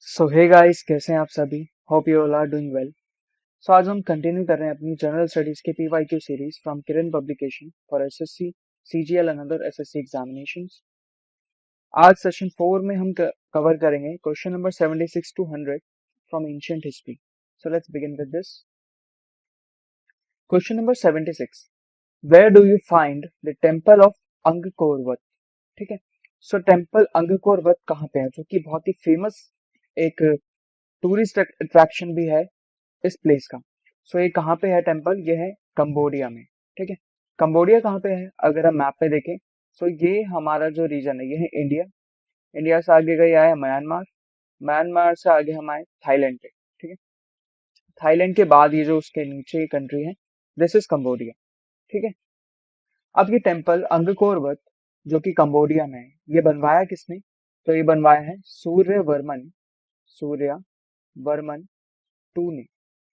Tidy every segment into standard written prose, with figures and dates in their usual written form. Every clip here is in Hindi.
सो हे गाइस, कैसे हैं आप सभी। Hope you all are doing well. So आज हम कंटिन्यू कर रहे हैं अपनी जनरल स्टडीज के PYQ series from Kiran publication for SSC, CGL and other SSC examinations. आज सेशन 4 में हम कवर करेंगे question number 76 to 100 from ancient history. So let's begin with this. Question number 76, where do you find the temple of Angkor Wat. ठीक है, सो टेम्पल अंगकोरवत कहाँ पे है, जो कि बहुत ही फेमस एक टूरिस्ट अट्रैक्शन भी है इस प्लेस का। सो ये कहाँ पे है टेम्पल, ये है कंबोडिया में। ठीक है, कंबोडिया कहाँ पे है, अगर हम मैप पे देखें सो ये हमारा जो रीजन है ये है इंडिया। इंडिया से आगे गया है म्यांमार, म्यांमार से आगे हम आए थाईलैंड पे। ठीक है, थाईलैंड के बाद ये जो उसके नीचे ये कंट्री है, दिस इज कंबोडिया। ठीक है, अब ये टेम्पल अंगकोरवत जो कि कंबोडिया में है, ये बनवाया किसने, तो ये बनवाया है सूर्य वर्मन टू ने।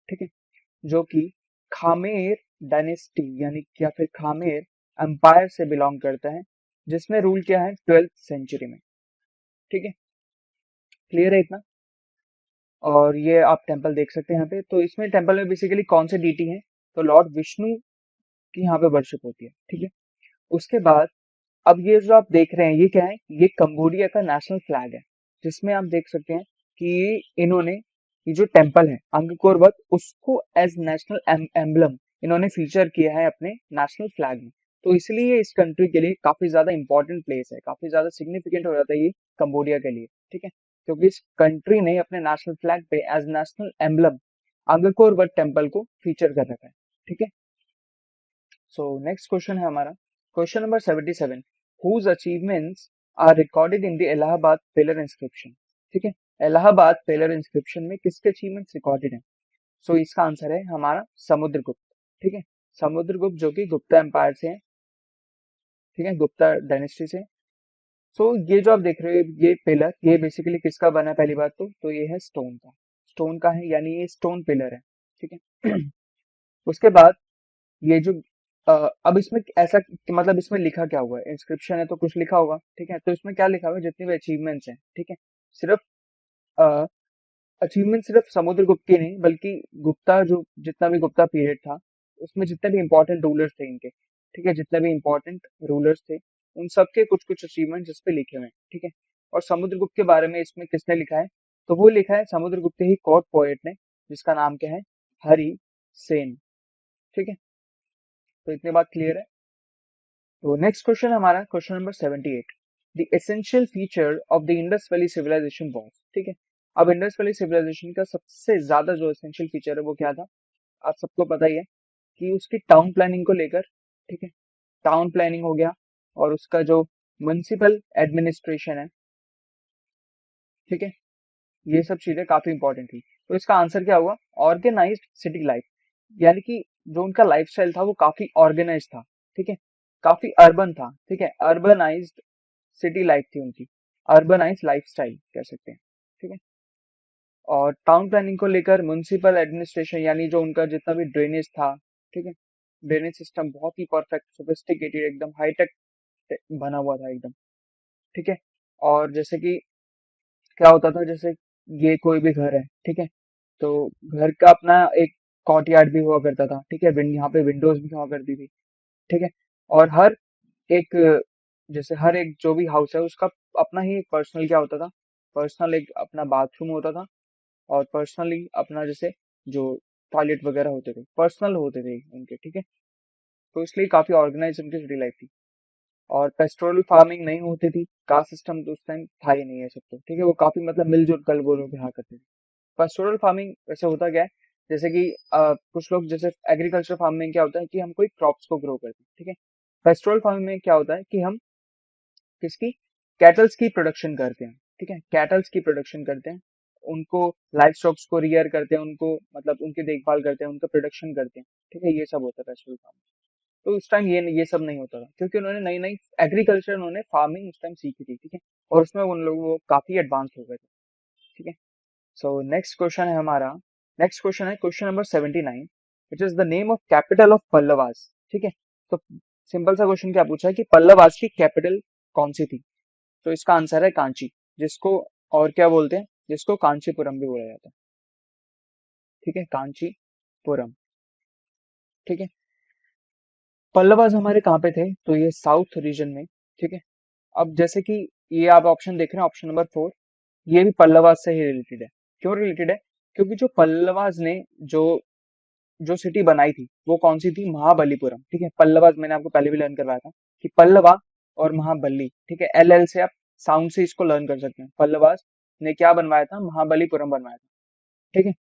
ठीक है, जो कि खामेर डायनेस्टी यानी या फिर खामेर एम्पायर से बिलोंग करता है, जिसने रूल किया है 12th सेंचुरी में। ठीक है, क्लियर है इतना। और ये आप टेम्पल देख सकते हैं यहाँ पे। तो इसमें टेम्पल में बेसिकली कौन से डीटी हैं, तो लॉर्ड विष्णु की यहाँ पे वर्शिप होती है। ठीक है, उसके बाद अब ये जो आप देख रहे हैं ये क्या है, ये कंबोडिया का नेशनल फ्लैग है, जिसमें आप देख सकते हैं कि इन्होंने ये जो टेम्पल है अंगकोरवत उसको एज नेशनल एम्बलम इन्होंने फीचर किया है अपने नेशनल फ्लैग में। तो इसलिए इस कंट्री के लिए काफी ज्यादा इंपॉर्टेंट प्लेस है, काफी ज्यादा सिग्निफिकेंट हो जाता है ये कंबोडिया के लिए। ठीक है, क्योंकि इस कंट्री ने अपने नेशनल फ्लैग पे एज नेशनल एम्बलम अंगकोरवत टेम्पल को फीचर कर रखा है। ठीक है, सो नेक्स्ट क्वेश्चन है हमारा question number 77, whose achievements are recorded in the Allahabad pillar inscription. ठीक है, इलाहाबाद पिलर इंस्क्रिप्शन में किसके अचीवमेंट्स रिकॉर्डेड हैं, सो इसका आंसर है हमारा समुद्रगुप्त। ठीक है, समुद्रगुप्त जो कि गुप्ता एम्पायर से है। ठीक है, गुप्ता डायनेस्टी से। सो ये जो आप देख रहे हो ये पिलर, ये बेसिकली किसका बना है, पहली बात तो ये है स्टोन का, स्टोन का है यानी ये स्टोन पिलर है। ठीक है उसके बाद ये जो अब इसमें ऐसा मतलब इसमें लिखा क्या हुआ है, इंस्क्रिप्शन है तो कुछ लिखा होगा। ठीक है, तो इसमें क्या लिखा हुआ है, जितनी भी अचीवमेंट्स हैं। ठीक है, सिर्फ अचीवमेंट सिर्फ समुद्रगुप्त के नहीं बल्कि गुप्ता जो जितना भी गुप्ता पीरियड था उसमें जितने भी इंपॉर्टेंट रूलर्स थे इनके। ठीक है, जितने भी इंपॉर्टेंट रूलर्स थे उन सबके कुछ कुछ अचीवमेंट इस पे लिखे हुए हैं। ठीक है, और समुद्रगुप्त के बारे में इसमें किसने लिखा है, तो वो लिखा है समुद्रगुप्त ही कोर्ट पोएट ने, जिसका नाम क्या है, हरि सेन। ठीक है, तो इतनी बात क्लियर है। तो नेक्स्ट क्वेश्चन हमारा question number 78, the essential feature of the Indus valley civilisation was. ठीक है, अब इंडस वैली सिविलाइजेशन का सबसे ज्यादा जो एसेंशियल फीचर है वो क्या था, आप सबको पता ही है कि उसकी टाउन प्लानिंग को लेकर। ठीक है, टाउन प्लानिंग हो गया और उसका जो म्युनिसिपल एडमिनिस्ट्रेशन है। ठीक है, ये सब चीजें काफी इंपॉर्टेंट थी। तो इसका आंसर क्या हुआ, ऑर्गेनाइज्ड सिटी लाइफ, यानी कि जो उनका लाइफस्टाइल था वो काफी ऑर्गेनाइज था। ठीक है, काफी अर्बन था। ठीक है, अर्बनाइज्ड सिटी लाइफ थी उनकी, अर्बनाइज लाइफस्टाइल कह सकते हैं। ठीक है, और टाउन प्लानिंग को लेकर म्युनिसिपल एडमिनिस्ट्रेशन यानी जो उनका जितना भी ड्रेनेज था। ठीक है, ड्रेनेज सिस्टम बहुत ही परफेक्ट सोफिस्टिकेटेड एकदम हाईटेक बना हुआ था एकदम। ठीक है, और जैसे कि क्या होता था, जैसे ये कोई भी घर है। ठीक है, तो घर का अपना एक कॉर्टयार्ड भी हुआ करता था। ठीक है, यहाँ पे विंडोज भी हुआ करती थी। ठीक है, और हर एक जैसे हर एक जो भी हाउस है उसका अपना ही एक पर्सनल क्या होता था, पर्सनल एक अपना बाथरूम होता था, और पर्सनली अपना जैसे जो टॉयलेट वगैरह होते थे पर्सनल होते थे उनके। ठीक है, तो इसलिए काफी ऑर्गेनाइज उनकी सिटी लाइफ थी। और पेस्टोरल फार्मिंग नहीं होती थी, कास्ट सिस्टम तो उस टाइम था ही नहीं है सब तो। ठीक है, वो काफी मतलब मिलजुल कल बोलों के हाँ करते थे। पेस्टोरल फार्मिंग वैसे होता क्या है, जैसे कि कुछ लोग जैसे एग्रीकल्चर फार्मिंग में क्या होता है कि हम कोई क्रॉप्स को ग्रो करते हैं। ठीक है, पेस्टोरल फार्मिंग में क्या होता है कि हम किसकी, कैटल्स की प्रोडक्शन करते हैं। ठीक है, कैटल्स की प्रोडक्शन करते हैं, उनको लाइफ स्टॉक्स को रियर करते हैं, उनको मतलब उनकी देखभाल करते हैं, उनका प्रोडक्शन करते हैं। ठीक है, ये सब होता है पेस्टोरल फार्मिंग। तो उस टाइम ये सब नहीं होता था क्योंकि उन्होंने नई नई एग्रीकल्चर उन्होंने फार्मिंग उस टाइम सीखी थी। ठीक है, और उसमें उन लोगों वो काफी एडवांस हो गए थे। ठीक है, सो नेक्स्ट क्वेश्चन है हमारा, नेक्स्ट क्वेश्चन है question number 79, which is the name of capital of Pallavas. ठीक है, तो सिंपल सा क्वेश्चन क्या पूछा है कि पल्लवास की कैपिटल कौन सी थी, तो इसका आंसर है कांची, जिसको और क्या बोलते हैं, जिसको कांचीपुरम भी बोला जाता है। ठीक है, कांचीपुरम। ठीक है, पल्लवाज हमारे कहाँ पे थे, तो ये साउथ रीजन में। ठीक है, अब जैसे कि ये आप ऑप्शन देख रहे हैं, ऑप्शन नंबर 4, ये भी पल्लवाज से ही रिलेटेड है। क्यों रिलेटेड है, क्योंकि जो पल्लवाज ने जो जो सिटी बनाई थी वो कौन सी थी, महाबलीपुरम। ठीक है, पल्लवाज मैंने आपको पहले भी लर्न करवाया था कि पल्लवा और महाबली, ठीक है, एल एल से आप साउंड से इसको लर्न कर सकते हैं। पल्लवाज ने क्या बनवाया था, महाबलीपुरम बनवाया था। ठीक है,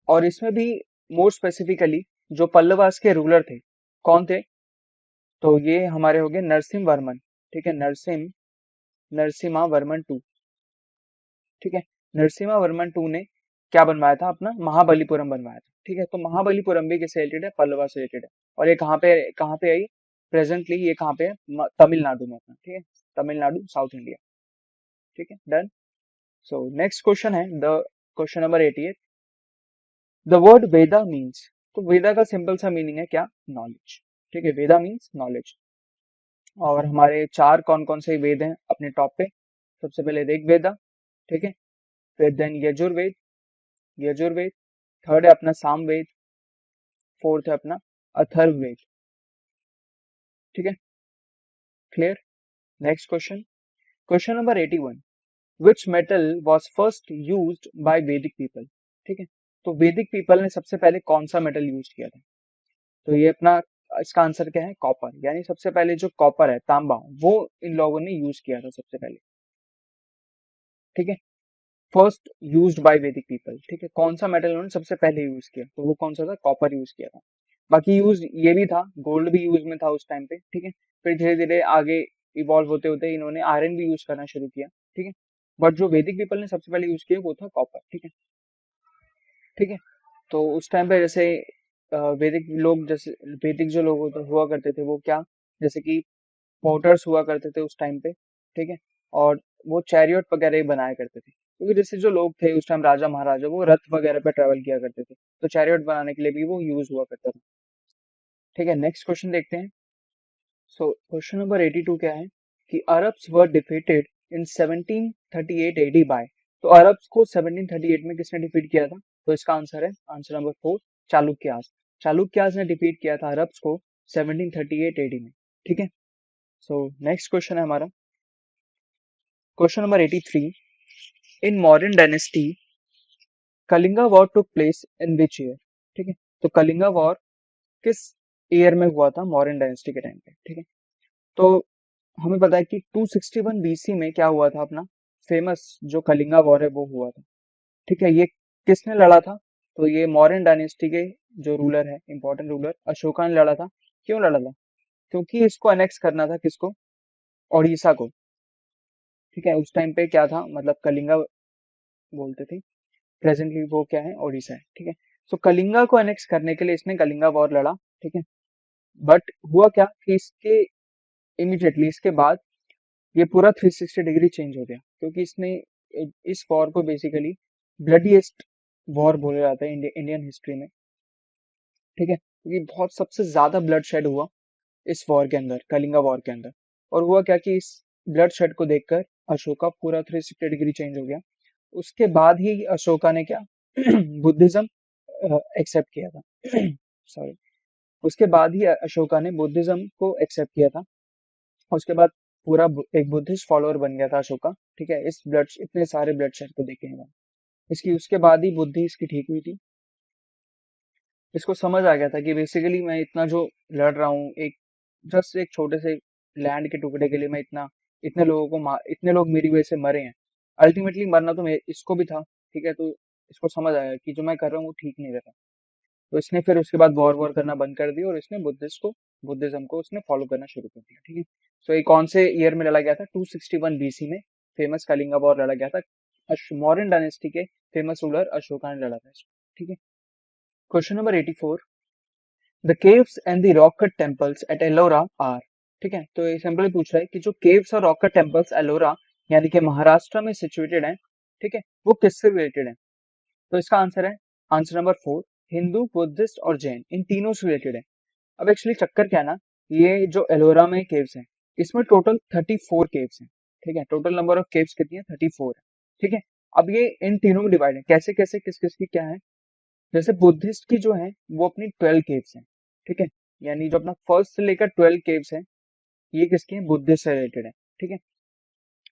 और इसमें भी मोर स्पेसिफिकली जो पल्लवास के रूलर थे, कौन थे, तो ये हमारे हो गए नरसिम्हा वर्मन। ठीक है, नरसिम्हा वर्मन टू। ठीक है, नरसिम्हा वर्मन टू ने क्या बनवाया था, अपना महाबलीपुरम बनवाया था। ठीक है, तो महाबलीपुरम भी किससे रिलेटेड है, पल्लवा से रिलेटेड है। और ये कहाँ पे आई, प्रेजेंटली ये कहाँ पे है, तमिलनाडु में अपना। ठीक है, तमिलनाडु, साउथ इंडिया। ठीक है, डन। सो नेक्स्ट क्वेश्चन है the question number 88। The word Veda means, तो वेदा का सिंपल सा मीनिंग है क्या, नॉलेज। ठीक है, वेदा मीन्स नॉलेज। और हमारे चार कौन कौन से वेद हैं अपने टॉप पे, सबसे पहले ऋग्वेदा। ठीक है, फिर देन यजुर्वेद, थर्ड है अपना सामवेद, फोर्थ है अपना अथर्ववेद। ठीक है, clear. Next question, question number 81। Which metal was first used by वैदिक पीपल। ठीक है, तो वैदिक पीपल ने सबसे पहले कौन सा मेटल यूज किया था, तो ये अपना इसका आंसर क्या है, कॉपर। यानी सबसे पहले जो कॉपर है, तांबा, वो इन लोगों ने यूज किया था सबसे पहले। ठीक है, फर्स्ट यूज्ड बाय वैदिक पीपल। ठीक है, कौन सा मेटल उन्होंने सबसे पहले यूज किया, तो वो कौन सा था, कॉपर यूज किया था। बाकी यूज ये भी था, गोल्ड भी यूज में था उस टाइम पे। ठीक है, फिर धीरे धीरे आगे इवॉल्व होते होते इन्होंने आयरन भी यूज करना शुरू किया। ठीक है, बट जो वैदिक पीपल ने सबसे पहले यूज किया वो था कॉपर। ठीक है, ठीक है, तो उस टाइम पे जैसे वैदिक लोग, जैसे वैदिक जो लोग हुआ करते थे वो क्या, जैसे कि पोर्टर्स हुआ करते थे उस टाइम पे। ठीक है, और वो चैरियट वगैरह ही बनाया करते थे, क्योंकि जैसे जो लोग थे उस टाइम, राजा महाराजा, वो रथ वगैरह पे ट्रेवल किया करते थे, तो चैरियट बनाने के लिए भी वो यूज हुआ करता था। ठीक है, नेक्स्ट क्वेश्चन देखते हैं। सो क्वेश्चन नंबर 82 क्या है कि Arabs were defeated in 1738 AD by, तो अरब्स को 1738 में किसने डिफीट किया था, तो इसका आंसर है, आंसर नंबर 4, चालुक्यास। चालुक्यास ने डिफीट किया था अरब्स को 1738 एडी में। ठीक है, सो नेक्स्ट क्वेश्चन है हमारा, question number 83। In modern dynasty Kalinga war took place in which year. ठीक है, तो कलिंगा वॉर किस ईयर में हुआ था, मॉडर्न डायनेस्टी के टाइम पे। ठीक है, तो हमें पता है कि 261 बीसी में क्या हुआ था, अपना फेमस जो कलिंगा वॉर है वो हुआ था। ठीक है, ये किसने लड़ा था, तो ये मौर्यन डायनेस्टी के जो रूलर है, इंपॉर्टेंट रूलर, अशोका ने लड़ा था। क्यों लड़ा था, क्योंकि इसको अनेक्स करना था, किसको, ओडिशा को। ठीक है, उस टाइम पे क्या था, मतलब कलिंगा बोलते थे, प्रेजेंटली वो क्या है, ओडिशा है। ठीक है, तो कलिंगा को अनेक्स करने के लिए इसने कलिंगा वॉर लड़ा। ठीक है, बट हुआ क्या कि इसके इमीडिएटली इसके बाद ये पूरा 360 डिग्री चेंज हो गया, क्योंकि इसने इस वॉर को बेसिकली ब्लडीएस्ट वॉर बोला जाता है इंडियन हिस्ट्री में। ठीक है, क्योंकि बहुत सबसे ज्यादा ब्लड शेड हुआ इस वॉर के अंदर, कलिंगा वॉर के अंदर। और हुआ क्या कि इस ब्लड शेड को देखकर अशोका पूरा 360 डिग्री चेंज हो गया। उसके बाद ही अशोका ने क्या बुद्धिज्म एक्सेप्ट किया था। सॉरी, उसके बाद ही अशोका ने बुद्धिज्म को एक्सेप्ट किया था। उसके बाद पूरा एक बुद्धिस्ट फॉलोअर बन गया था अशोका। ठीक है, इस ब्लड, इतने सारे ब्लड शेड को देखे हैं इसकी, उसके बाद ही बुद्धि इसकी ठीक हुई थी। इसको समझ आ गया था कि बेसिकली मैं इतना जो लड़ रहा हूँ, एक जस्ट एक छोटे से लैंड के टुकड़े के लिए मैं इतना, इतने लोगों को मार, इतने लोग मेरी वजह से मरे हैं, अल्टीमेटली मरना तो इसको भी था। ठीक है, तो इसको समझ आया कि जो मैं कर रहा हूँ वो ठीक नहीं रहा। तो इसने फिर उसके बाद वॉर कर करना बंद कर दिया, और इसने बुद्धिज्म को उसने फॉलो करना शुरू कर दिया। ठीक है, सो ये कौन से ईयर में लड़ा गया था, 261 बीसी में फेमस कलिंगा वॉर लड़ा गया था। मौर्यन डायनेस्टी के फेमस रूलर अशोका ने लड़ा था इसको। ठीक है, question number 84। The caves and the rock cut temples at Ellora are. ठीक है, तो ये सिंपली पूछ रहा है कि जो केव्स और रॉक कट टेम्पल्स एलोरा यानी कि महाराष्ट्र में सिचुएटेड हैं, ठीक है, वो किससे रिलेटेड है, तो इसका आंसर है, आंसर नंबर 4, हिंदू, बुद्धिस्ट और जैन, इन तीनों से रिलेटेड है। अब एक्चुअली चक्कर क्या है ना, ये जो एलोरा में केव्स हैं, इसमें टोटल 34 केव्स हैं। ठीक है, टोटल नंबर ऑफ केव्स कितनी है, 34 है। ठीक है, अब ये इन तीनों में डिवाइड है, कैसे कैसे किस किस की क्या है। जैसे बुद्धिस्ट की जो है वो अपनी 12 केव्स हैं, ठीक है, यानी जो अपना फर्स्ट से लेकर 12 केव्स है ये किसके हैं, बुद्धिस्ट से रिलेटेड है, ठीक है।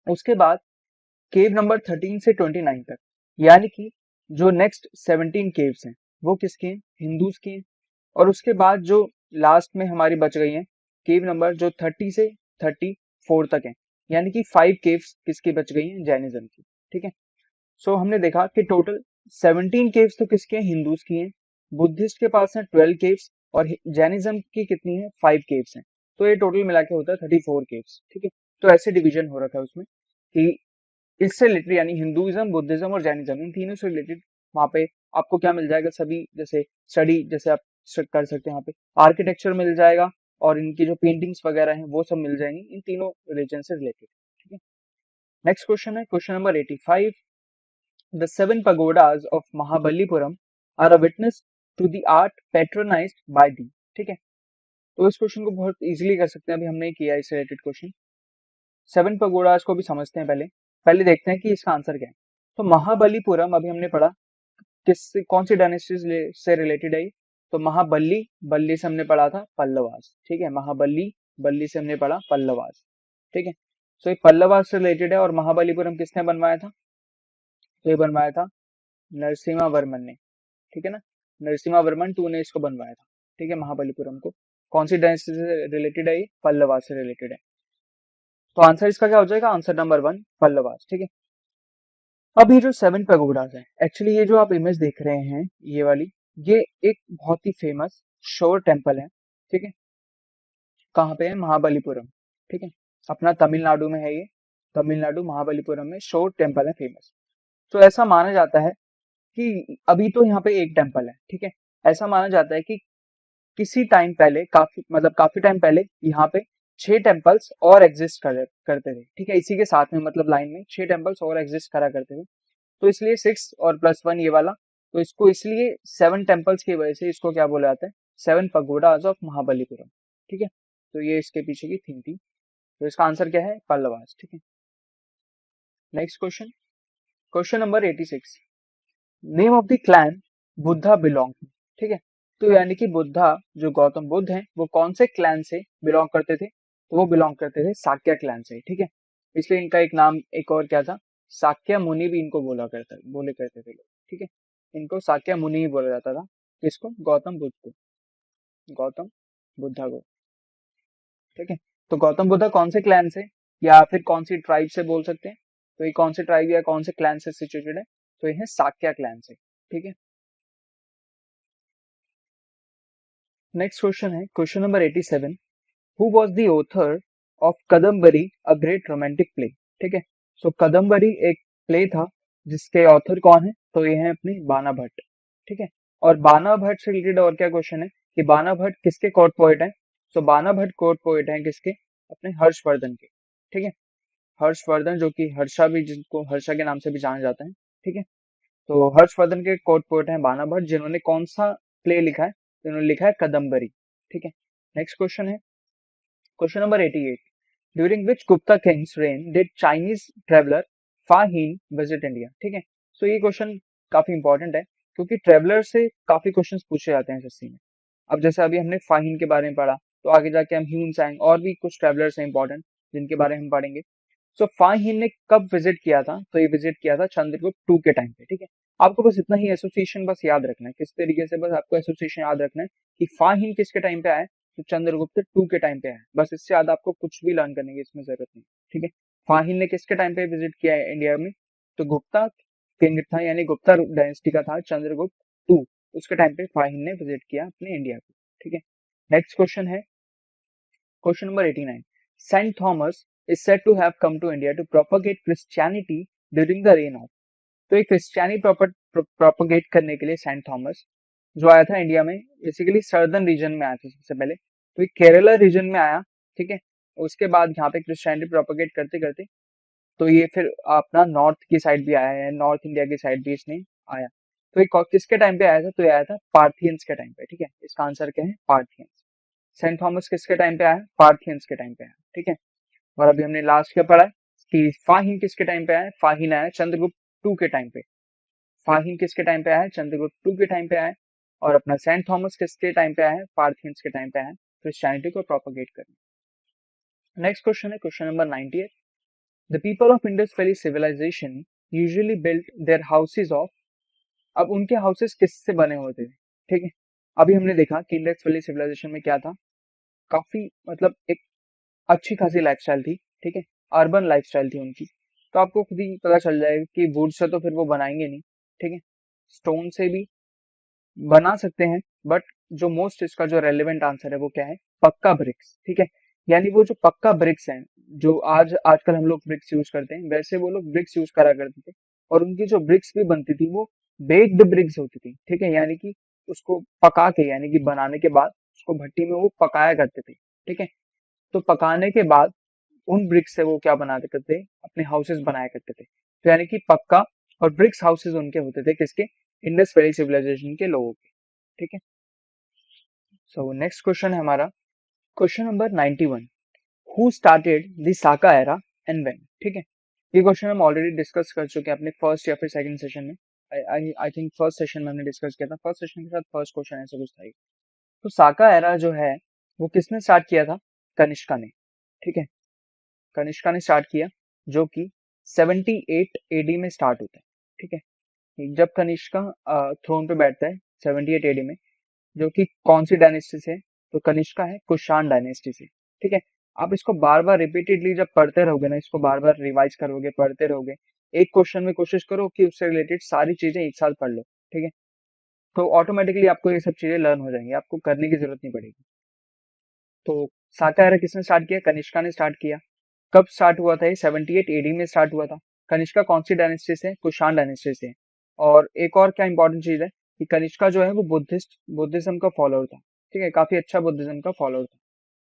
उसके बाद केव नंबर 13 से 29 तक, यानी कि जो नेक्स्ट 17 केव्स हैं वो किसके हैं, हिंदूज के हैं। और उसके बाद जो लास्ट में हमारी बच गई हैं केव नंबर जो 30 से 34 तक है, यानी कि 5 केव्स किसकी बच गई हैं, जैनिज्म की, ठीक है। सो हमने देखा कि टोटल 17 केव्स तो किसके हैं, हिंदूज की हैं, बुद्धिस्ट के पास है 12 केव्स, और जैनिज्म की कितनी है, 5 केव्स हैं। तो ये टोटल मिला के होता है 34 केव्स, ठीक है। तो ऐसे डिवीजन हो रखा है उसमें कि इससे रिलेटेड यानी हिंदुइज्म, बुद्धिज्म और जैनिज्म इन तीनों से रिलेटेड वहां पे आपको क्या मिल जाएगा, सभी जैसे स्टडी जैसे आप कर सकते हैं यहाँ पे आर्किटेक्चर मिल जाएगा, और इनकी जो पेंटिंग्स वगैरह हैं वो सब मिल जाएंगी इन तीनों रिलीजन से रिलेटेड, ठीक है। नेक्स्ट क्वेश्चन है question number 85। The seven pagodas of Mahabalipuram are a witness to the art patronised by the, ठीक है। तो इस क्वेश्चन को बहुत इजीली कर सकते हैं, अभी हमने किया है इससे रिलेटेड क्वेश्चन। सेवन पगोडाज को भी समझते हैं, पहले पहले देखते हैं कि इसका आंसर क्या है। तो महाबलीपुरम अभी हमने पढ़ा किस कौन सी डायनेस्टी से रिलेटेड है ये? तो महाबली, बल्ली से हमने पढ़ा था पल्लवास, ठीक है, महाबली बल्ली से हमने पढ़ा पल्लवास, ठीक है। तो ये पल्लवास से रिलेटेड है, और महाबलीपुरम किसने बनवाया था, तो ये बनवाया था नरसिम्हा वर्मन ने, ठीक है ना, नरसिम्हा वर्मन टू ने इसको बनवाया था, ठीक है, महाबलीपुरम को। कौन सी डायनेस्टी से रिलेटेड है ये, पल्लवास से रिलेटेड है। तो आंसर इसका क्या हो जाएगा, आंसर नंबर 1 पल्लवास, ठीक है। अब ये जो सेवन पैगोडास है, एक्चुअली ये जो आप इमेज देख रहे हैं ये वाली, ये एक बहुत ही फेमस शोर टेम्पल है, ठीक है। कहाँ पे है, महाबलीपुरम, ठीक है, अपना तमिलनाडु में है ये, तमिलनाडु महाबलीपुरम में शोर टेम्पल है फेमस। तो ऐसा माना जाता है कि अभी तो यहाँ पे एक टेम्पल है, ठीक है, ऐसा माना जाता है कि किसी टाइम पहले, काफी टाइम पहले यहाँ पे 6 टेम्पल्स और एग्जिस्ट करते थे, ठीक है, इसी के साथ में मतलब लाइन में 6 टेम्पल्स और एग्जिस्ट करा करते थे। तो इसलिए 6 और +1 ये वाला, तो इसको इसलिए 7 टेम्पल्स की वजह से इसको क्या बोला जाता है, 7 पगोडाज ऑफ महाबलीपुरम, ठीक है। तो ये इसके पीछे की थीम थी। तो इसका आंसर क्या है, पल्लवास, ठीक है। Next question, question number 86। Name of the clan Buddha belong, ठीक है। तो यानी कि बुद्धा जो गौतम बुद्ध हैं वो कौन से क्लैन से बिलोंग करते थे, तो वो बिलोंग करते थे साक्य क्लैन से, ठीक है। इसलिए इनका एक नाम एक और क्या था, साक्य मुनि भी इनको बोले करते थे लोग, ठीक है। इनको साक्य मुनि ही बोला जाता था, किसको, गौतम बुद्ध को, गौतम बुद्धा को, ठीक है। तो गौतम बुद्धा कौन से क्लैन से या फिर कौन सी ट्राइब से बोल सकते हैं, तो ये कौन से ट्राइब या कौन से क्लैन से सिचुएटेड है, तो ये है साक्य क्लैन से, ठीक है। नेक्स्ट क्वेश्चन है question number 87। Who was the author of Kadambari a great romantic play, ठीक है। सो कदम्बरी एक प्ले था जिसके ऑथर कौन है, तो ये है अपने बाना भट्ट, ठीक है। और बाना भट्ट से रिलेटेड और क्या क्वेश्चन है कि बाना भट्ट किसके कोर्ट पोएट है, सो बाना भट्ट कोर्ट पोएट है किसके, अपने हर्षवर्धन के, ठीक है। हर्षवर्धन जो कि हर्षा भी, जिनको हर्षा के नाम से भी जाना जाता है, ठीक है। तो हर्षवर्धन के कोर्ट पोएट हैं बाना भट्ट, जिन्होंने कौन सा प्ले लिखा है, तो इन्होंने लिखा है कदम्बरी, ठीक है। नेक्स्ट क्वेश्चन है question number 88। During which Gupta Kings rain did Chinese traveller फाहीन visit India, ठीक है। सो ये क्वेश्चन काफी इंपॉर्टेंट है क्योंकि ट्रेवलर से काफी क्वेश्चंस पूछे जाते हैं एसएससी में। अब जैसे अभी हमने फाहीन के बारे में पढ़ा, तो आगे जाके हम ह्यून सांग और भी कुछ ट्रेवलर्स हैं इंपॉर्टेंट जिनके बारे में हम पढ़ेंगे। सो फाहीन ने कब विजिट किया था, तो ये विजिट किया था चंद्रगुप्त टू के टाइम पे, ठीक है। आपको बस इतना ही एसोसिएशन बस याद रखना है, किस तरीके से बस आपको एसोसिएशन याद रखना है कि फाहीन किसके टाइम पे आया, तो चंद्रगुप्त टू के टाइम पे आया, बस इससे ज्यादा आपको कुछ भी लर्न करने की इसमें जरूरत नहीं, ठीक है। फाहीन ने किसके टाइम पे विजिट किया है इंडिया में, तो गुप्ता किंग था, यानी गुप्ता डायनेस्टी का था चंद्रगुप्त टू, उसके टाइम पे फाहीन ने विजिट किया अपने इंडिया को, ठीक है। नेक्स्ट क्वेश्चन है question number 89। Saint Thomas is said to have come to India to propagate Christianity during the reign of, तो एक क्रिश्चियनी प्रोपोगेट करने के लिए सेंट थॉमस जो आया था इंडिया में, बेसिकली सर्दर्न रीजन में आया था सबसे पहले, तो ये केरला रीजन में आया, ठीक है। उसके बाद यहाँ पे क्रिश्चियनिटी प्रोपोगेट करते करते तो ये फिर अपना नॉर्थ की साइड भी आया है, नॉर्थ इंडिया की साइड भी इसने आया। तो ये किसके टाइम पे आया था, तो ये आया था पार्थियंस के टाइम पे, ठीक है। इसका आंसर क्या है, पार्थियंस। सेंट थॉमस किसके टाइम पे आया, पार्थियंस के टाइम पे आया, ठीक है। और अभी हमने लास्ट क्या पढ़ा है कि फाहीन किसके टाइम पे आया, फाहीन आया चंद्रगुप्त टू के टाइम पे। फाहिम किसके टाइम पे आया है? चंद्रगुप्त टू के टाइम पे आया है। और अपना सेंट थॉमस किसके टाइम पे आया है? पार्थियंस के टाइम पे आया है क्रिश्चियनिटी को प्रोपोगेट करने। नेक्स्ट क्वेश्चन है question number 98। The people of Indus valley civilisation usually built their houses of. अब उनके हाउसेस किससे बने होते थे? ठीक है, अभी हमने देखा कि इंडस वैली सिविलाइजेशन में क्या था, काफी मतलब एक अच्छी खासी लाइफस्टाइल थी। ठीक है, अर्बन लाइफस्टाइल थी उनकी। तो आपको खुद ही पता चल जाएगा कि वुड से तो फिर वो बनाएंगे नहीं। ठीक है, स्टोन से भी बना सकते हैं, बट जो मोस्ट इसका जो रेलेवेंट आंसर है वो क्या है? पक्का ब्रिक्स। ठीक है, यानी वो जो पक्का ब्रिक्स हैं, जो आजकल हम लोग ब्रिक्स यूज करते हैं, वैसे वो लोग ब्रिक्स यूज करा करते थे। और उनकी जो ब्रिक्स भी बनती थी वो बेक्ड ब्रिक्स होती थी। ठीक है, यानी कि उसको पका के, यानी कि बनाने के बाद उसको भट्टी में वो पकाया करते थे। ठीक है, तो पकाने के बाद उन ब्रिक्स से वो क्या बनाते करते? अपने हाउसेस बनाया करते थे। तो यानी कि पक्का और ब्रिक्स हाउसेस उनके होते थे, किसके? इंडस वैली सिविलाइजेशन के लोगों के। ठीक है, सो नेक्स्ट क्वेश्चन है हमारा question number 91। Who started the Saka era and when? ठीक है, ये क्वेश्चन हम ऑलरेडी डिस्कस कर चुके हैं अपने फर्स्ट या फिर सेकंड सेशन में। आई थिंक फर्स्ट सेशन में हमने डिस्कस किया था। फर्स्ट सेशन के साथ फर्स्ट क्वेश्चन ऐसा कुछ था ये। तो साका एरा जो है वो किसने स्टार्ट किया था? कनिष्का ने। ठीक है, कनिष्का ने स्टार्ट किया, जो कि 78 एडी में स्टार्ट होता है। ठीक है, जब कनिष्का थ्रोन पे बैठता है 78 एडी में, जो कि कौन सी डायनेस्टी से? तो कनिष्का है कुषाण डायनेस्टी से। ठीक है, आप इसको बार बार रिपीटेडली जब पढ़ते रहोगे ना, इसको बार बार रिवाइज करोगे, पढ़ते रहोगे, एक क्वेश्चन में कोशिश करो कि उससे रिलेटेड सारी चीजें एक साथ पढ़ लो। ठीक है, तो ऑटोमेटिकली आपको ये सब चीजें लर्न हो जाएंगी, आपको करने की जरूरत नहीं पड़ेगी। तो साका एरा किसने स्टार्ट किया? कनिष्का ने स्टार्ट किया। कब स्टार्ट हुआ था ये? 78 एडी में स्टार्ट हुआ था। कनिष्का कौन सी डायनेस्टी से? कुषाण डायनेस्टी से। और एक और क्या इंपॉर्टेंट चीज है कि कनिष्का जो है वो बुद्धिज्म का फॉलोअर था। ठीक है, काफी अच्छा बुद्धिज्म का फॉलोअर था।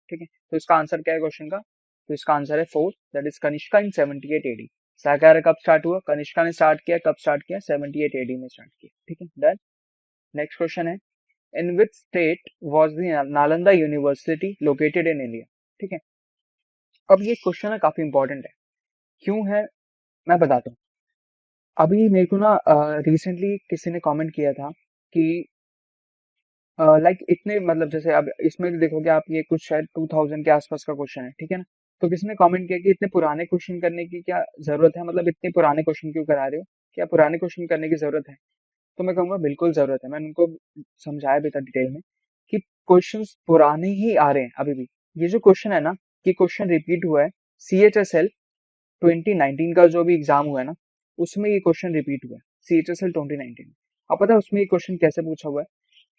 ठीक है, तो इसका आंसर क्या है क्वेश्चन का? तो इसका आंसर है fourth, that is Kanishka in 78 AD. Saka era कब स्टार्ट हुआ? कनिष्का ने स्टार्ट किया। कब स्टार्ट किया? 78 एडी में स्टार्ट किया। ठीक है, डन। नेक्स्ट क्वेश्चन है in which state was the Nalanda university located in India? ठीक है, अब ये क्वेश्चन है काफी इंपॉर्टेंट है। क्यों है मैं बताता हूँ। अभी मेरे को ना रिसेंटली किसी ने कमेंट किया था कि लाइक इतने मतलब जैसे अब इसमें भी देखोगे आप, ये कुछ शायद 2000 के आसपास का क्वेश्चन है। ठीक है ना, तो किसी ने कमेंट किया कि इतने पुराने क्वेश्चन करने की क्या जरूरत है, मतलब इतने पुराने क्वेश्चन क्यों करा रहे हो, क्या पुराने क्वेश्चन करने की जरूरत है? तो मैं कहूंगा बिल्कुल जरूरत है। मैंने उनको समझाया भी था डिटेल में कि क्वेश्चंस पुराने ही आ रहे हैं अभी भी। ये जो क्वेश्चन है ना, ये क्वेश्चन रिपीट हुआ है CHSL 2019 का जो भी एग्जाम हुआ है ना, उसमें ये क्वेश्चन रिपीट हुआ है CHSL 2019 में। अब पता है उसमें ये क्वेश्चन कैसे पूछा हुआ है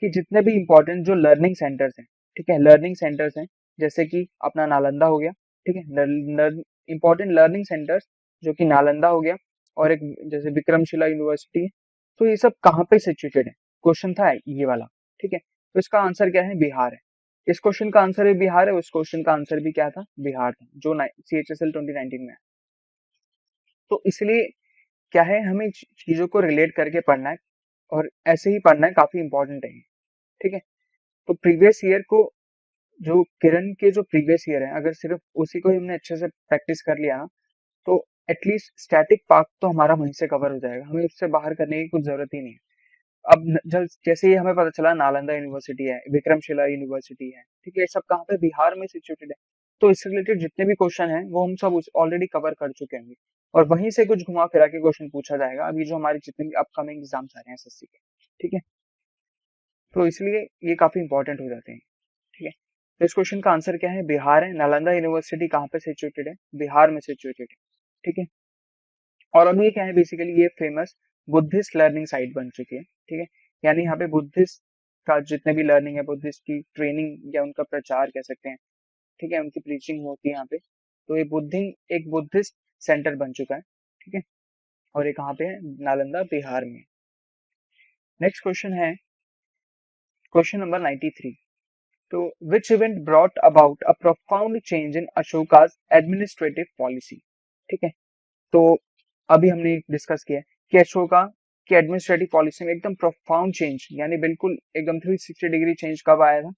कि जितने भी इंपॉर्टेंट जो लर्निंग सेंटर्स हैं, ठीक है, लर्निंग सेंटर्स हैं, जैसे कि अपना नालंदा हो गया। ठीक है, इंपॉर्टेंट लर्निंग सेंटर्स जो कि नालंदा हो गया, और एक जैसे विक्रमशिला यूनिवर्सिटी है, तो ये सब कहाँ पे सिचुएटेड है? क्वेश्चन था ये वाला। ठीक है, तो इसका आंसर क्या है? बिहार है। इस क्वेश्चन का आंसर भी बिहार है, उस क्वेश्चन का आंसर भी क्या था? बिहार था, जो CHSL 2019 में है। तो इसलिए क्या है, हमें चीजों को रिलेट करके पढ़ना है, और ऐसे ही पढ़ना है, काफी इंपॉर्टेंट है। ठीक है, तो प्रीवियस ईयर को, जो किरण के जो प्रीवियस ईयर है, अगर सिर्फ उसी को ही हमने अच्छे से प्रैक्टिस कर लिया ना, तो एटलीस्ट स्टैटिक पार्ट तो हमारा वहीं से कवर हो जाएगा, हमें उससे बाहर करने की कुछ जरूरत ही नहीं है। अब जैसे ही हमें पता चला नालंदा यूनिवर्सिटी है, विक्रमशिला यूनिवर्सिटी है, ठीक है, ये सब कहाँ पे? बिहार में सिचुएटेड है। तो इससे रिलेटेड जितने भी क्वेश्चन हैं वो हम सब ऑलरेडी कवर कर चुके हैं, और वहीं से कुछ घुमा फिरा के क्वेश्चन पूछा जाएगा अभी जो हमारे जितने भी अपकमिंग एग्जाम्स आ रहे हैं SSC के। ठीक है, तो इसलिए ये काफी इंपॉर्टेंट हो जाते हैं। ठीक है, तो इस क्वेश्चन का आंसर क्या है? बिहार है। नालंदा यूनिवर्सिटी कहाँ पे सिचुएटेड है? बिहार में सिचुएटेड है। ठीक है, और अभी क्या है, बेसिकली ये फेमस बुद्धिस्ट लर्निंग साइट बन चुकी है। ठीक है, यानी यहाँ पे बुद्धिस्ट का जितने भी लर्निंग है, बुद्धिस्ट की ट्रेनिंग या उनका प्रचार कह सकते हैं। ठीक है, उनकी प्रीचिंग होती है यहाँ पे। तो ये एक बुद्धिस्ट सेंटर बन चुका है। ठीक है, और ये कहाँ पे है? नालंदा बिहार में। नेक्स्ट क्वेश्चन है क्वेश्चन नंबर 93। तो which event brought about a profound change in Ashoka's administrative policy? ठीक है, तो अभी हमने डिस्कस किया कि अशोका की एडमिनिस्ट्रेटिव पॉलिसी में एकदम प्रोफाउंड चेंज, यानी बिल्कुल एकदम 360 डिग्री चेंज कब आया था?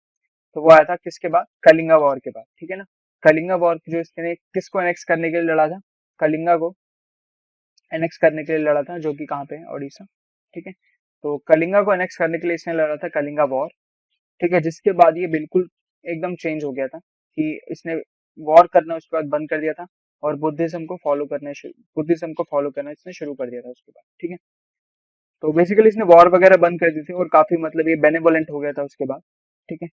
तो वो आया था किसके बाद? कलिंगा वॉर के बाद। ठीक है ना, कलिंगा वॉर जो इसने किसको एनेक्स करने के लिए लड़ा था? कलिंगा को। एनेक्स करने के लिए लड़ा था, जो कि कहाँ पे है, ओडिशा। ठीक है, तो कलिंगा को एनेक्स करने के लिए इसने लड़ा था कलिंगा वॉर। ठीक है, जिसके बाद ये बिल्कुल एकदम चेंज हो गया था कि इसने वॉर करना उसके बाद बंद कर दिया था और बुद्धिज्म को फॉलो करना इसने शुरू कर दिया था उसके बाद। ठीक है, तो बेसिकली इसने वॉर वगैरह बंद कर दी थी और काफी मतलब ये बेनेवोलेंट हो गया था उसके बाद। ठीक है,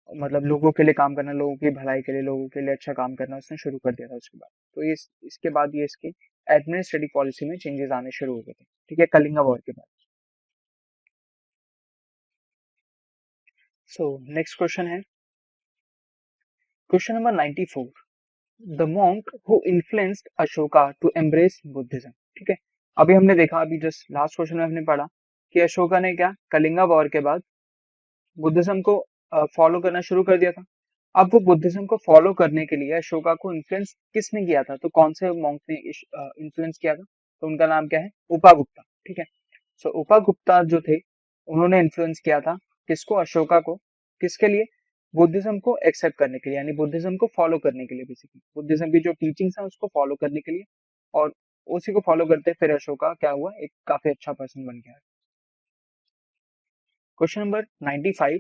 मतलब लोगों के लिए काम करना, लोगों की भलाई के लिए, लोगों के लिए अच्छा काम करना उसने शुरू कर दिया था उसके बाद। तो ये इसके बाद ये इसकी एडमिनिस्ट्रेटिव पॉलिसी में चेंजेस आने शुरू हो गए थे। ठीक है, कलिंगा वॉर के बाद। सो नेक्स्ट क्वेश्चन है question number 94, the monk who influenced Ashoka to embrace Buddhism. ठीक है, अभी हमने देखा, अभी जस्ट लास्ट क्वेश्चन में हमने पढ़ा कि अशोका ने क्या कलिंगा वॉर के बाद बुद्धिज्म को फॉलो करना शुरू कर दिया था। अब वो बुद्धिज्म को फॉलो करने के लिए अशोका को इन्फ्लुएंस किसने किया था, तो कौन से मॉन्क ने इन्फ्लुएंस किया था, तो उनका नाम क्या है, उपागुप्ता। ठीक है, सो उपागुप्ता जो थे उन्होंने इन्फ्लुएंस किया था किसको, अशोका को, किसके लिए, बुद्धिज्म को एक्सेप्ट करने के लिए, यानी बुद्धिज्म को फॉलो करने के लिए, बेसिकली बुद्धिज्म की जो टीचिंग्स है उसको फॉलो करने के लिए। और उसी को फॉलो करते फिर अशोका क्या हुआ, एक काफी अच्छा पर्सन बन गया। Question number 95,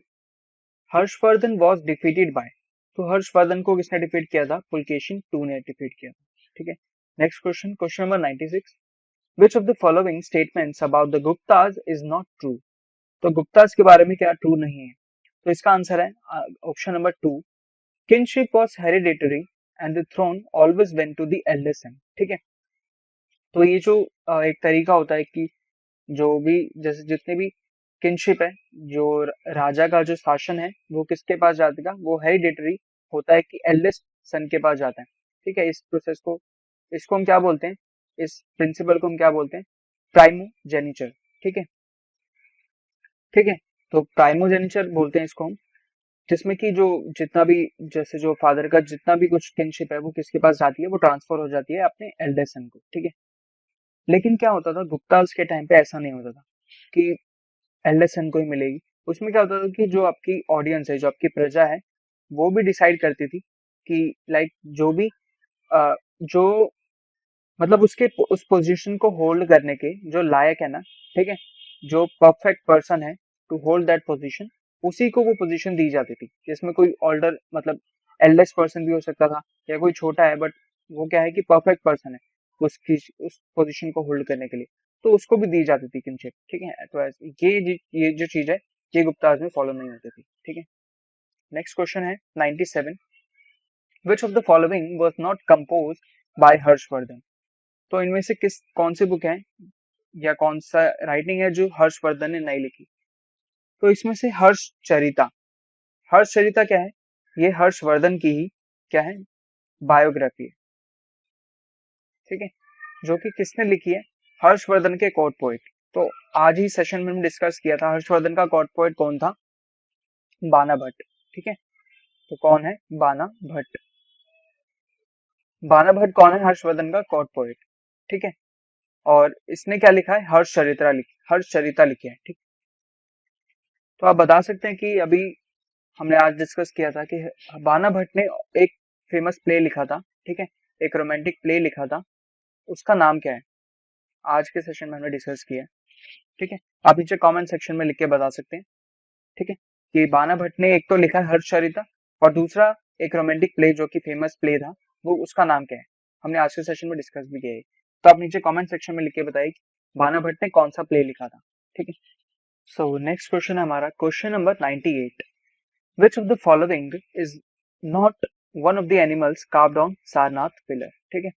Harshvardhan was defeated by, तो हर्षवर्धन को किसने डिफीट किया था, पुलकेशिन टू ने डिफीट किया था। ठीक है, next question, question number 96, which of the following statements about the Gupta's is not true, तो गुप्ताज के बारे में क्या ट्रू नहीं है, तो इसका आंसर है option number 2, kinship was hereditary and the throne always went to the eldest son. ठीक है, तो ये जो एक तरीका होता है कि जो भी जैसे जितने भी किनशिप है, जो राजा का जो शासन है वो किसके पास जाएगा, वो हेरिडेटरी होता है कि एल्डेस्ट सन के पास जाता है। ठीक है, इस प्रोसेस को, इसको हम क्या बोलते हैं, इस प्रिंसिपल को हम क्या बोलते हैं, प्राइमोजेनिचर। ठीक है, ठीक है, तो प्राइमोजेनिचर बोलते हैं इसको हम, जिसमें कि जो जितना भी जैसे जो फादर का जितना भी कुछ किनशिप है वो किसके पास जाती है, वो ट्रांसफर हो जाती है अपने एल्डेस्ट सन को। ठीक है, लेकिन क्या होता था गुप्ताज के टाइम पे, ऐसा नहीं होता था कि एल्डेस्ट सन को ही मिलेगी। उसमें क्या होता था कि जो आपकी ऑडियंस है, जो आपकी प्रजा है, वो भी डिसाइड करती थी कि लाइक जो भी जो मतलब उसके उस पोजीशन को होल्ड करने के जो लायक है ना, ठीक है, जो परफेक्ट पर्सन है टू होल्ड दैट पोजीशन, उसी को वो पोजीशन दी जाती थी। जिसमें कोई ओल्डर मतलब एल्डेस्ट पर्सन भी हो सकता था या कोई छोटा है, बट वो क्या है कि परफेक्ट पर्सन है उसकी उस पोजीशन को होल्ड करने के लिए, तो उसको भी दी जाती थी किनशिप। ठीक है, तो ये जो चीज है ये गुप्ताज में फॉलो नहीं होती थी। ठीक है, नेक्स्ट क्वेश्चन है 97, which of the following was not compose bye Harshvardhan, तो इनमें से किस कौन सी बुक है या कौन सा राइटिंग है जो हर्षवर्धन ने नहीं लिखी, तो इसमें से हर्षचरिता, हर्षचरिता क्या है, ये हर्षवर्धन की ही क्या है, बायोग्राफी है। ठीक है, जो कि किसने लिखी है, हर्षवर्धन के कोर्ट पोएट। तो आज ही सेशन में हम डिस्कस किया था हर्षवर्धन का कोर्ट पोएट कौन था, बाना भट्ट। ठीक है, तो कौन है, बाना भट्ट। बाना भट्ट कौन है, हर्षवर्धन का कोर्ट पोएट। ठीक है, और इसने क्या लिखा है, हर्षचरिता लिखी है। ठीक, तो आप बता सकते हैं कि अभी हमने आज डिस्कस किया था कि बाना भट्ट ने एक फेमस प्ले लिखा था। ठीक है, एक रोमांटिक प्ले लिखा था, उसका नाम क्या है, आज के सेशन में हमने डिस्कस किया है। ठीक है, आप नीचे कमेंट सेक्शन में लिख के बता सकते हैं। ठीक है, कि बाना भट्ट ने एक तो लिखा है हर्षचरिता और दूसरा एक रोमांटिक प्ले जो कि फेमस प्ले था, वो उसका नाम क्या है, हमने आज के सेशन में डिस्कस भी किया है। तो आप नीचे कमेंट सेक्शन में लिख के बताइए कि बाना भट्ट ने कौन सा प्ले लिखा था। ठीक है, सो नेक्स्ट क्वेश्चन है हमारा question number 98, which of the following is not one of the animals carved on Sarnath pillar. ठीक है,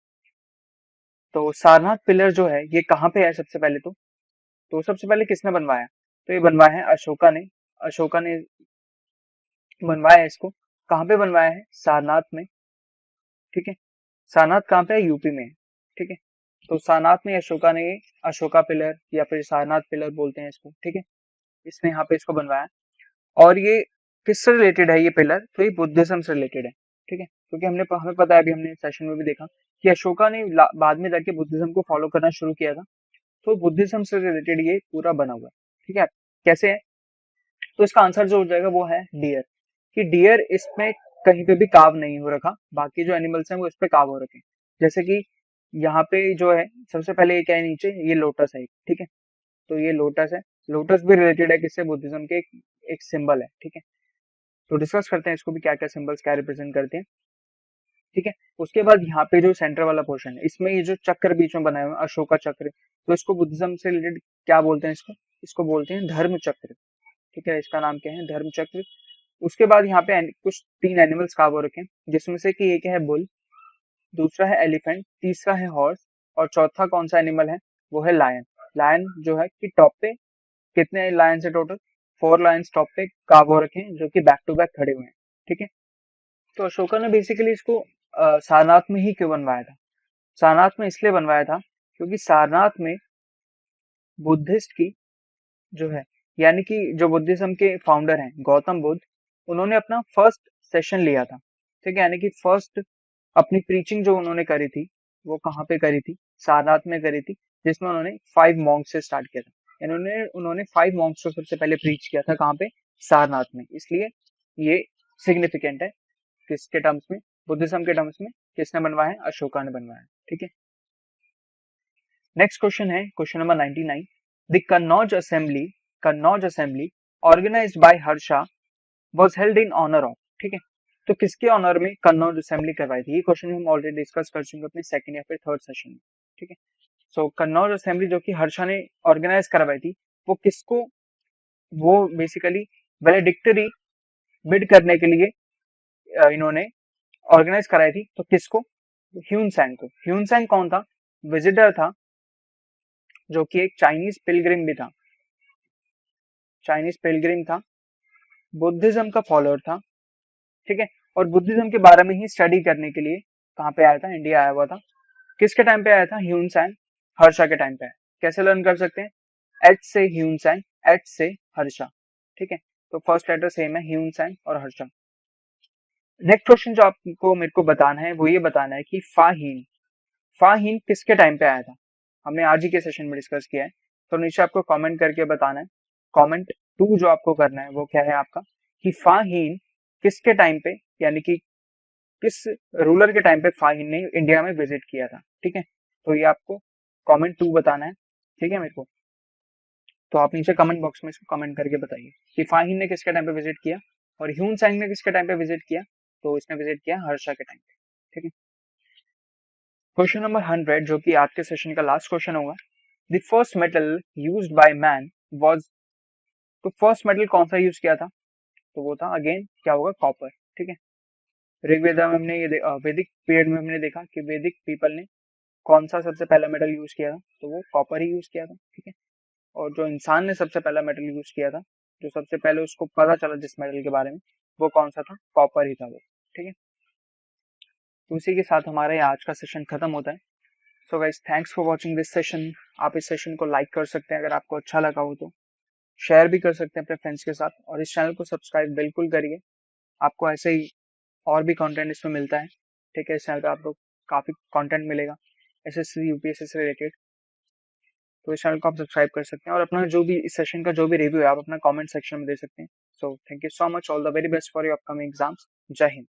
तो सारनाथ पिलर जो है ये कहाँ पे है, सबसे पहले तो सबसे पहले किसने बनवाया, तो ये बनवाया है अशोका ने बनवाया है इसको। कहाँ पे बनवाया है, सारनाथ में। ठीक है, सारनाथ कहाँ पे है, यूपी में है। ठीक है, तो सारनाथ में अशोका ने अशोका पिलर या फिर सारनाथ पिलर बोलते हैं इसको। ठीक है, इसने यहाँ पे इसको बनवाया और ये किससे रिलेटेड है ये पिलर, तो ये बुद्धिज्म से रिलेटेड है। ठीक है, क्योंकि हमें पता है, अभी हमने सेशन में भी देखा कि अशोका ने बाद में जाके बुद्धिज्म को फॉलो करना शुरू किया था, तो बुद्धिज्म से रिलेटेड ये पूरा बना हुआ है। ठीक है, कैसे है, तो इसका आंसर जो हो जाएगा वो है डियर, कि डियर इसमें कहीं पे भी काव नहीं हो रखा, बाकी जो एनिमल्स हैं वो इस पे काव हो रखे हैं। जैसे कि यहाँ पे जो है सबसे पहले ये क्या है, नीचे ये लोटस है, ठीक है। तो ये लोटस है, लोटस भी रिलेटेड है किससे, बुद्धिज्म के एक सिंबल है, ठीक है। तो डिस्कस करते हैं इसको भी, क्या क्या सिंबल्स क्या रिप्रेजेंट करते हैं, ठीक है। उसके बाद यहाँ पे जो सेंटर वाला पोर्शन है, इसमें ये जो चक्र बीच में बनाया हुआ है, अशोका चक्र, तो इसको बुद्धिज्म से रिलेटेड क्या बोलते हैं, इसको इसको बोलते हैं धर्म चक्र, ठीक है। इसका नाम क्या है, धर्म चक्र। उसके बाद यहाँ पे कुछ 3 एनिमल्स कहा रखे हैं, जिसमें से कि एक है बुल, दूसरा है एलिफेंट, तीसरा है हॉर्स, और चौथा कौन सा एनिमल है, वो है लायन। लायन जो है कि टॉप पे कितने लायन है टोटल, 4 लायंस टॉप पे कार्व रखे हैं, जो कि बैक टू बैक खड़े हुए हैं, ठीक है। तो अशोका ने बेसिकली इसको सारनाथ में ही क्यों बनवाया था, सारनाथ में इसलिए बनवाया था क्योंकि सारनाथ में बुद्धिस्ट की जो है, यानी कि जो बुद्धिज्म के फाउंडर हैं गौतम बुद्ध, उन्होंने अपना फर्स्ट सेशन लिया था, ठीक है। यानी कि फर्स्ट अपनी प्रीचिंग जो उन्होंने करी थी, वो कहाँ पे करी थी, सारनाथ में करी थी, जिसमें उन्होंने 5 मॉन्क्स से स्टार्ट किया था। उन्होंने 5 मॉन्क्स को सबसे पहले प्रीच किया था, कहाँ पे, सारनाथ में। इसलिए ये सिग्निफिकेंट है किसके टर्म्स में, बुद्धिज्म के टर्म्स में किसने बनवाया है, अशोका ने बनवाया है, ठीक है। नेक्स्ट क्वेश्चन है question number 99। The Kannauj assembly organised by Harsha was held in honour of, ठीक है। तो किसके ऑनर में कन्नौज असेंबली करवाई थी, ये क्वेश्चन हम ऑलरेडी डिस्कस कर चुके अपने सेकंड या फिर थर्ड सेशन में, ठीक है। सो कन्नौज असेंबली जो कि हर्षा ने ऑर्गेनाइज करवाई थी, वो किसको, वो बेसिकली वैलेडिक्टरी बिड करने के लिए इन्होंने ऑर्गेनाइज कराई थी, तो किसको, ह्यून सैंग को। ह्यून सैंग कौन था, विजिटर था, जो कि एक चाइनीज पिलग्रिम भी था, चाइनीज पिलग्रिम था, बुद्धिज्म का फॉलोअर था, ठीक है। और बुद्धिज्म के बारे में ही स्टडी करने के लिए कहाँ पे आया था, इंडिया आया हुआ था। किसके टाइम पे आया था, ह्यून सैंग, हर्षा के टाइम पे आया। कैसे लर्न कर सकते हैं, एच से ह्यून सैंग, एच से हर्षा, ठीक है। तो फर्स्ट लेटर सेम है, ह्यून सैंग और हर्षा। नेक्स्ट क्वेश्चन जो आपको मेरे को बताना है, वो ये बताना है कि फाहीन, फाहीन किसके टाइम पे आया था, हमने आज ही के सेशन में डिस्कस किया है। तो नीचे आपको कमेंट करके बताना है, कमेंट 2 जो आपको करना है वो क्या है आपका, कि फाहीन किसके टाइम पे, यानी कि किस रूलर के टाइम पे फाहीन ने इंडिया में विजिट किया था, ठीक है। तो ये आपको कमेंट 2 बताना है, ठीक है मेरे को। तो आप नीचे कमेंट बॉक्स में इसको कमेंट करके बताइए कि फाहीन ने किसके टाइम पे विजिट किया, और ह्यून सैंग ने किसके टाइम पे विजिट किया, तो इसने विजिट किया हर्षा के टाइम पे, ठीक है। क्वेश्चन नंबर 100 जो कि आज के सेशन का लास्ट क्वेश्चन होगा, the first metal used by man was, तो फर्स्ट मेटल कौन सा यूज किया था, तो वो था अगेन क्या होगा, कॉपर, ठीक है। ऋग्वेदा में हमने ये वैदिक पीरियड में हमने देखा कि वैदिक पीपल ने कौन सा सबसे पहला मेटल यूज किया था, तो वो कॉपर ही यूज किया था, ठीक है। और जो इंसान ने सबसे पहला मेटल यूज किया था, जो सबसे पहले उसको पता चला जिस मेटल के बारे में, वो कौन सा था, कॉपर ही था वो, ठीक है। तो उसी के साथ हमारा ये आज का सेशन खत्म होता है। So guys, thanks for watching this session. आप इस सेशन को लाइक कर सकते हैं अगर आपको अच्छा लगा हो, तो शेयर भी कर सकते हैं अपने फ्रेंड्स के साथ, और इस चैनल को सब्सक्राइब बिल्कुल करिए। आपको ऐसे ही और भी कंटेंट इसमें मिलता है, ठीक है। इस चैनल पे आपको काफी कंटेंट मिलेगा एसएससी यूपीएससी से रिलेटेड, तो इस चैनल को आप सब्सक्राइब कर सकते हैं। और अपना जो भी इस सेशन का जो भी रिव्यू है आप अपना कमेंट सेक्शन में दे सकते हैं। So thank you so much, all the very best for your upcoming exams. जय हिंद।